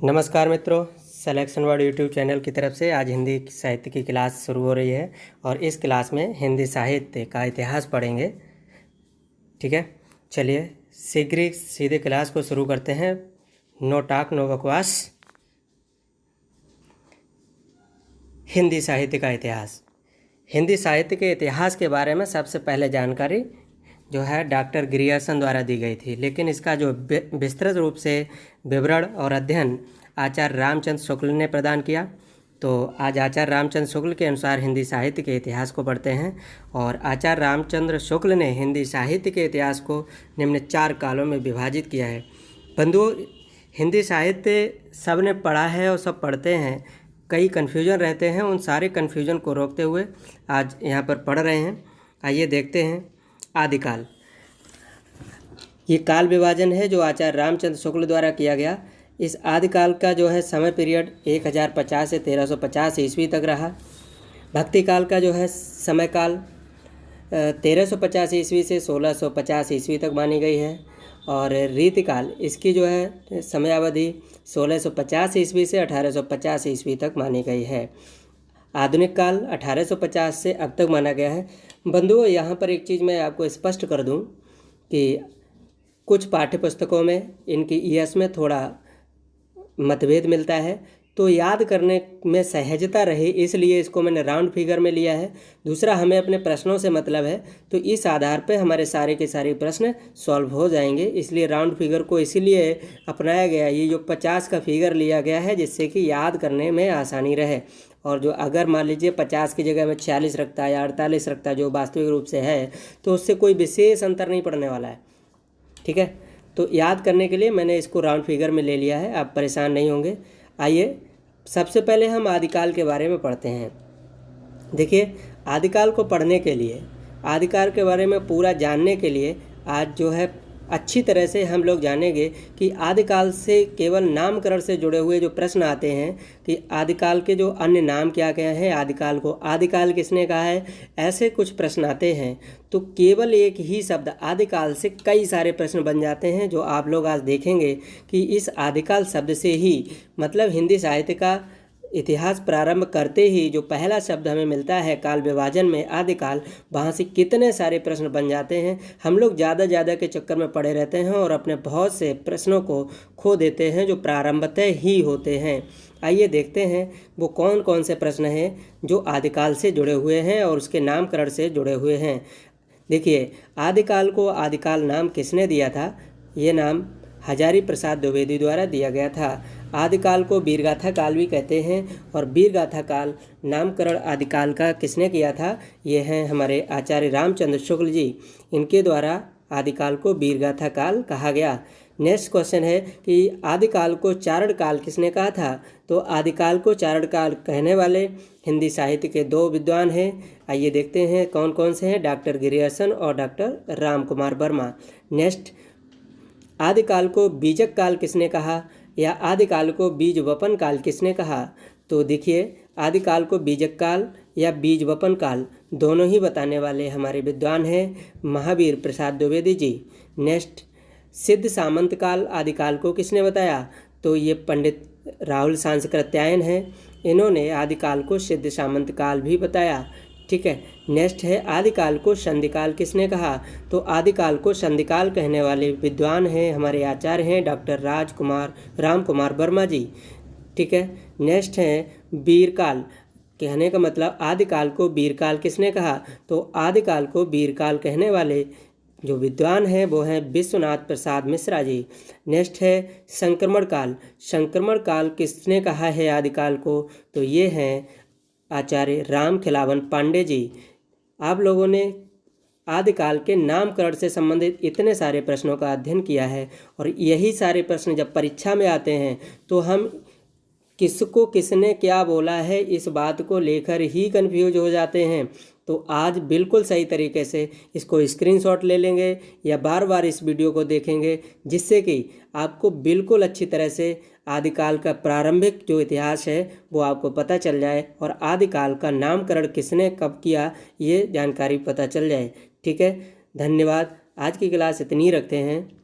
नमस्कार मित्रों, selection word YouTube channel की तरफ से आज हिंदी साहित्य की क्लास शुरू हो रही है और इस क्लास में हिंदी साहित्य का इतिहास पढ़ेंगे। ठीक है, चलिए शीघ्र ही सीधे क्लास को शुरू करते हैं। नो टाक नो बकवास। हिंदी साहित्य का इतिहास। हिंदी साहित्य के इतिहास के बारे में सबसे पहले जानकारी जो है डॉक्टर ग्रियर्सन द्वारा दी गई थी, लेकिन इसका जो विस्तृत रूप से विवरण और अध्ययन आचार्य रामचंद्र शुक्ल ने प्रदान किया। तो आज आचार्य रामचंद्र शुक्ल के अनुसार हिंदी साहित्य के इतिहास को पढ़ते हैं। और आचार्य रामचंद्र शुक्ल ने हिंदी साहित्य के इतिहास को निम्न 4 कालों में विभाजित किया है। बंधुओं, हिंदी साहित्य सब ने पढ़ा है और सब पढ़ते हैं, कई कन्फ्यूजन रहते हैं, उन सारे कन्फ्यूजन को रोकते हुए आज यहाँ पर पढ़ रहे हैं। आइए देखते हैं। आदिकाल, ये काल विभाजन है जो आचार्य रामचंद्र शुक्ल द्वारा किया गया। इस आदिकाल का जो है समय पीरियड 1050 से 1350 ईस्वी तक रहा। भक्ति काल का जो है समय काल 1350 ईस्वी से 1650 ईस्वी तक मानी गई है। और रीतिकाल, इसकी जो है समयावधि 1650 ईस्वी से 1850 ईस्वी तक मानी गई है। आधुनिक काल 1850 से अब तक माना गया है। बंधुओं, यहाँ पर एक चीज़ मैं आपको स्पष्ट कर दूँ कि कुछ पाठ्य पुस्तकों में इनकी ईएस में थोड़ा मतभेद मिलता है, तो याद करने में सहजता रहे इसलिए इसको मैंने राउंड फिगर में लिया है। दूसरा, हमें अपने प्रश्नों से मतलब है, तो इस आधार पे हमारे सारे के सारे प्रश्न सॉल्व हो जाएंगे, इसलिए राउंड फिगर को इसीलिए अपनाया गया। ये जो 50 का फिगर लिया गया है जिससे कि याद करने में आसानी रहे। और जो अगर मान लीजिए 50 की जगह में 46 रखता है या 48 रखता है, जो वास्तविक रूप से है, तो उससे कोई विशेष अंतर नहीं पड़ने वाला है। ठीक है, तो याद करने के लिए मैंने इसको राउंड फिगर में ले लिया है, आप परेशान नहीं होंगे। आइए सबसे पहले हम आदिकाल के बारे में पढ़ते हैं। देखिए, आदिकाल को पढ़ने के लिए, आदिकाल के बारे में पूरा जानने के लिए आज जो है अच्छी तरह से हम लोग जानेंगे कि आदिकाल से केवल नामकरण से जुड़े हुए जो प्रश्न आते हैं कि आदिकाल के जो अन्य नाम क्या क्या हैं, आदिकाल को आदिकाल किसने कहा है, ऐसे कुछ प्रश्न आते हैं। तो केवल एक ही शब्द आदिकाल से कई सारे प्रश्न बन जाते हैं, जो आप लोग आज देखेंगे कि इस आदिकाल शब्द से ही मतलब हिंदी साहित्य का इतिहास प्रारंभ करते ही जो पहला शब्द हमें मिलता है काल विभाजन में आदिकाल, वहाँ से कितने सारे प्रश्न बन जाते हैं। हम लोग ज़्यादा के चक्कर में पड़े रहते हैं और अपने बहुत से प्रश्नों को खो देते हैं जो प्रारंभतः ही होते हैं। आइए देखते हैं वो कौन कौन से प्रश्न हैं जो आदिकाल से जुड़े हुए हैं और उसके नामकरण से जुड़े हुए हैं। देखिए, आदिकाल को आदिकाल नाम किसने दिया था? ये नाम हजारी प्रसाद द्विवेदी द्वारा दिया गया था। आदिकाल को वीरगाथा काल भी कहते हैं और वीरगाथा काल नामकरण आदिकाल का किसने किया था? ये हैं हमारे आचार्य रामचंद्र शुक्ल जी। इनके द्वारा आदिकाल को वीरगाथा काल कहा गया। नेक्स्ट क्वेश्चन है कि आदिकाल को चारण काल किसने कहा था? तो आदिकाल को चारण काल कहने वाले हिंदी साहित्य के 2 विद्वान हैं। आइए देखते हैं कौन कौन से हैं, डॉक्टर ग्रियर्सन और डॉक्टर राम कुमार वर्मा। नेक्स्ट, आदिकाल को बीजक काल किसने कहा या आदिकाल को बीज वपन काल किसने कहा? तो देखिए, आदिकाल को बीजक काल या बीज वपन काल दोनों ही बताने वाले हमारे विद्वान हैं महावीर प्रसाद द्विवेदी जी। नेक्स्ट, सिद्ध सामंत काल आदिकाल को किसने बताया? तो ये पंडित राहुल सांस्कृत्यायन हैं, इन्होंने आदिकाल को सिद्ध सामंत काल भी बताया। ठीक है, नेक्स्ट है आदिकाल को संधिकाल किसने कहा? तो आदिकाल को संधिकाल कहने वाले विद्वान हैं हमारे आचार्य हैं डॉक्टर राम कुमार वर्मा जी। ठीक है, नेक्स्ट है वीरकाल, कहने का मतलब आदिकाल को वीरकाल किसने कहा? तो आदिकाल को वीरकाल कहने वाले जो विद्वान हैं वो हैं विश्वनाथ प्रसाद मिश्रा जी। नेक्स्ट है संक्रमण काल, संक्रमण काल किसने कहा है आदिकाल को? तो ये हैं आचार्य राम खिलावन पांडे जी। आप लोगों ने आदिकाल के नामकरण से संबंधित इतने सारे प्रश्नों का अध्ययन किया है और यही सारे प्रश्न जब परीक्षा में आते हैं तो हम किसको किसने क्या बोला है इस बात को लेकर ही कंफ्यूज हो जाते हैं। तो आज बिल्कुल सही तरीके से इसको स्क्रीनशॉट ले लेंगे या बार बार इस वीडियो को देखेंगे, जिससे कि आपको बिल्कुल अच्छी तरह से आदिकाल का प्रारंभिक जो इतिहास है वो आपको पता चल जाए और आदिकाल का नामकरण किसने कब किया ये जानकारी पता चल जाए। ठीक है, धन्यवाद। आज की क्लास इतनी रखते हैं।